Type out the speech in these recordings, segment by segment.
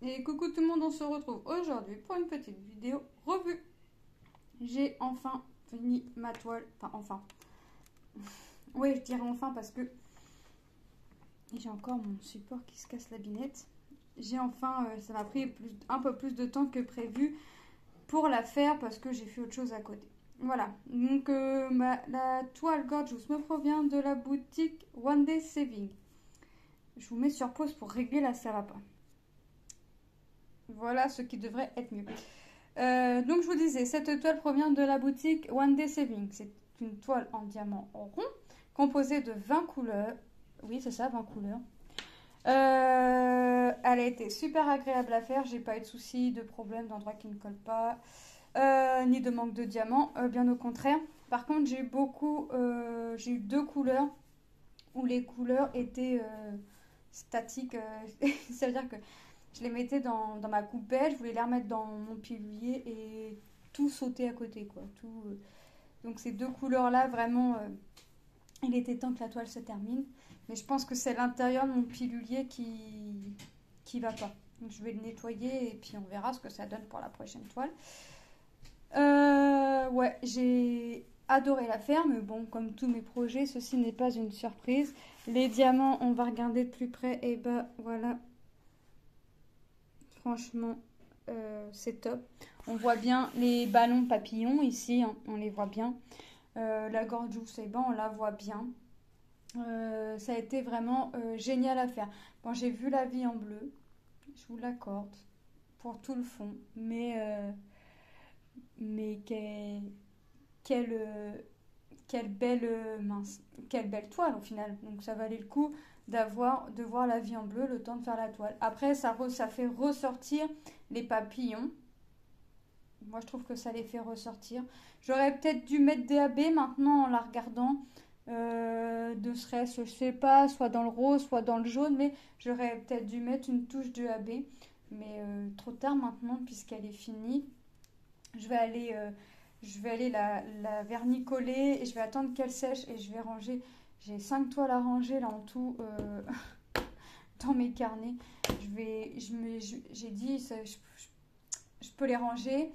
Et coucou tout le monde, on se retrouve aujourd'hui pour une petite vidéo revue. J'ai enfin fini ma toile, enfin enfin. Oui, je dirais enfin parce que j'ai encore mon support qui se casse la binette. J'ai enfin, ça m'a pris un peu plus de temps que prévu pour la faire parce que j'ai fait autre chose à côté. Voilà, donc la toile Gorgeous me provient de la boutique One Day Saving. Je vous mets sur pause pour régler là, ça va pas. Voilà ce qui devrait être mieux. Donc je vous disais, cette toile provient de la boutique One Day Saving. C'est une toile en diamant rond, composée de 20 couleurs. Oui, c'est ça, 20 couleurs. Elle a été super agréable à faire. J'ai pas eu de soucis, de problèmes, d'endroits qui ne collent pas, ni de manque de diamants. Bien au contraire. Par contre, j'ai eu deux couleurs où les couleurs étaient statiques. Ça veut dire que je les mettais dans ma coupelle, je voulais les remettre dans mon pilulier et tout sautait à côté, quoi. Donc ces deux couleurs-là, vraiment, il était temps que la toile se termine. Mais je pense que c'est l'intérieur de mon pilulier qui va pas. Donc je vais le nettoyer et puis on verra ce que ça donne pour la prochaine toile. Ouais, j'ai adoré la faire, mais bon, comme tous mes projets, ceci n'est pas une surprise. Les diamants, on va regarder de plus près, et bah voilà. Franchement, c'est top. On voit bien les ballons papillons ici, hein, on les voit bien. La Gorgeous, eh ben, on la voit bien. Ça a été vraiment génial à faire. Bon, j'ai vu la vie en bleu, je vous l'accorde, pour tout le fond. Mais quelle belle quelle belle toile au final. Donc ça valait le coup de voir la vie en bleu le temps de faire la toile. Après ça fait ressortir les papillons. Moi je trouve que ça les fait ressortir. J'aurais peut-être dû mettre des AB maintenant en la regardant. De serait-ce, je sais pas, soit dans le rose, soit dans le jaune, mais j'aurais peut-être dû mettre une touche de AB. Mais trop tard maintenant puisqu'elle est finie. Je vais aller la vernicoller et je vais attendre qu'elle sèche et je vais ranger. J'ai 5 toiles à ranger là en tout dans mes carnets. J'ai dit, je peux les ranger.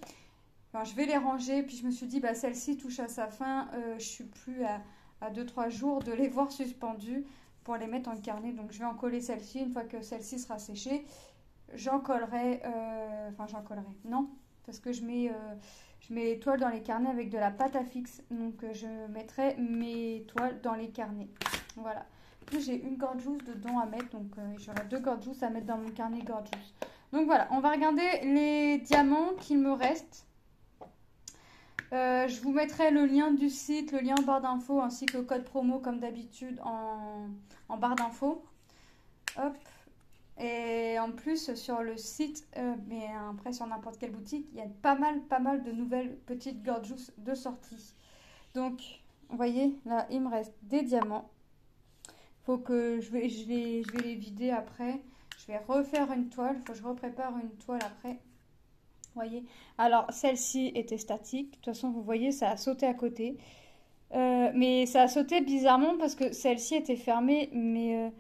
Enfin, je vais les ranger. Puis je me suis dit, bah, celle-ci touche à sa fin. Je suis plus à 2-3 jours de les voir suspendues pour les mettre en carnet. Donc je vais en coller celle-ci. Une fois que celle-ci sera séchée, j'en collerai. Enfin, j'en collerai. Non, parce que je mets les toiles dans les carnets avec de la pâte à fixe. Donc je mettrai mes toiles dans les carnets. Voilà. En plus j'ai une Gorgeous dedans à mettre. Donc j'aurai deux Gorgeous à mettre dans mon carnet Gorgeous. Donc voilà, on va regarder les diamants qu'il me reste. Je vous mettrai le lien du site, le lien en barre d'infos ainsi que le code promo comme d'habitude en barre d'infos. Hop. Et en plus, sur le site, mais après sur n'importe quelle boutique, il y a pas mal de nouvelles petites Gorgeous de sortie. Donc, vous voyez, là, il me reste des diamants. Faut que je vais les vider après. Je vais refaire une toile. Faut que je reprépare une toile après. Vous voyez. Alors, celle-ci était statique. De toute façon, vous voyez, ça a sauté à côté. Mais ça a sauté bizarrement parce que celle-ci était fermée, mais...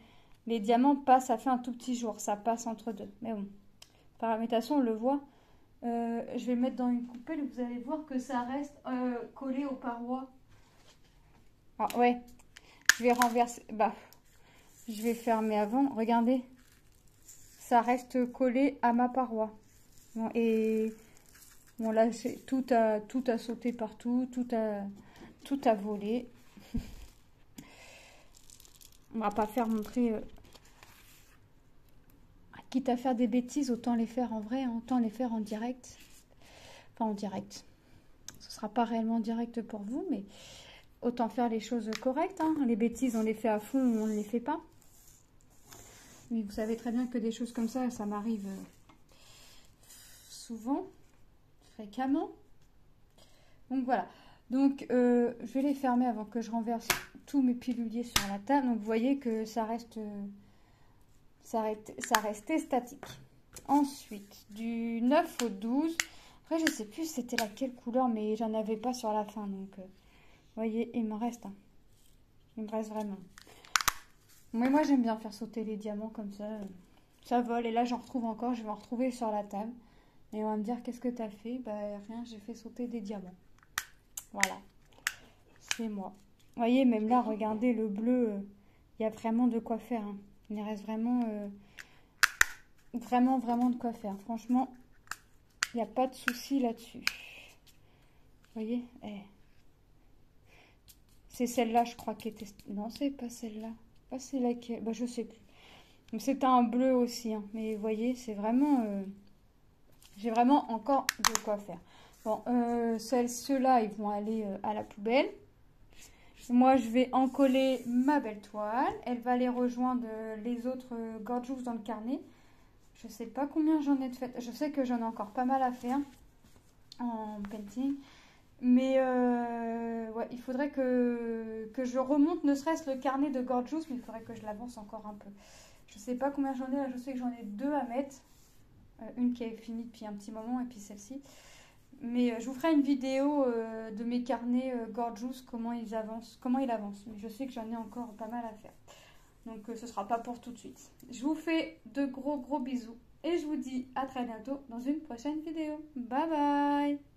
les diamants passent, ça fait un tout petit jour, ça passe entre deux. Mais bon, par la métation, on le voit. Je vais le mettre dans une coupelle et vous allez voir que ça reste collé aux parois. Ah ouais, je vais renverser. Bah, je vais fermer avant. Regardez, ça reste collé à ma paroi. Bon, et bon là, tout a sauté partout, tout a volé. On va pas faire montrer. Quitte à faire des bêtises, autant les faire en vrai, hein, autant les faire en direct. Enfin, en direct. Ce ne sera pas réellement direct pour vous, mais autant faire les choses correctes. Hein. Les bêtises, on les fait à fond ou on ne les fait pas. Mais vous savez très bien que des choses comme ça m'arrive souvent, fréquemment. Donc voilà. Donc, je vais les fermer avant que je renverse tous mes piluliers sur la table. Donc, vous voyez que ça reste... ça restait statique. Ensuite, du 9 au 12. Après, je sais plus c'était laquelle couleur, mais j'en avais pas sur la fin. Donc, vous voyez, il me reste. Hein. Il me reste vraiment. Mais moi, j'aime bien faire sauter les diamants comme ça. Ça vole. Et là, j'en retrouve encore. Je vais en retrouver sur la table. Et on va me dire, qu'est-ce que tu as fait? Bah, rien, j'ai fait sauter des diamants. Voilà. C'est moi. Vous voyez, même là, regardez, le bleu, il y a vraiment de quoi faire. Hein. Il reste vraiment, vraiment de quoi faire. Franchement, il n'y a pas de souci là-dessus. Vous voyez, c'est celle-là, je crois, qui était... Non, c'est pas celle-là. Pas celle-là qui... Bah, je sais plus. Donc, c'était un bleu aussi. Hein. Mais vous voyez, c'est vraiment... J'ai vraiment encore de quoi faire. Bon, ceux-là, ils vont aller à la poubelle. Moi, je vais encoller ma belle toile. Elle va aller rejoindre les autres Gorgeous dans le carnet. Je sais pas combien j'en ai de fait. Je sais que j'en ai encore pas mal à faire en painting. Mais ouais, il faudrait que je remonte ne serait-ce le carnet de Gorgeous, mais il faudrait que je l'avance encore un peu. Je sais pas combien j'en ai. Là, je sais que j'en ai 2 à mettre. Une qui est finie depuis un petit moment et puis celle-ci. Mais je vous ferai une vidéo de mes carnets Gorgeous, comment ils avancent. Mais je sais que j'en ai encore pas mal à faire. Donc ce sera pas pour tout de suite. Je vous fais de gros bisous. Et je vous dis à très bientôt dans une prochaine vidéo. Bye bye!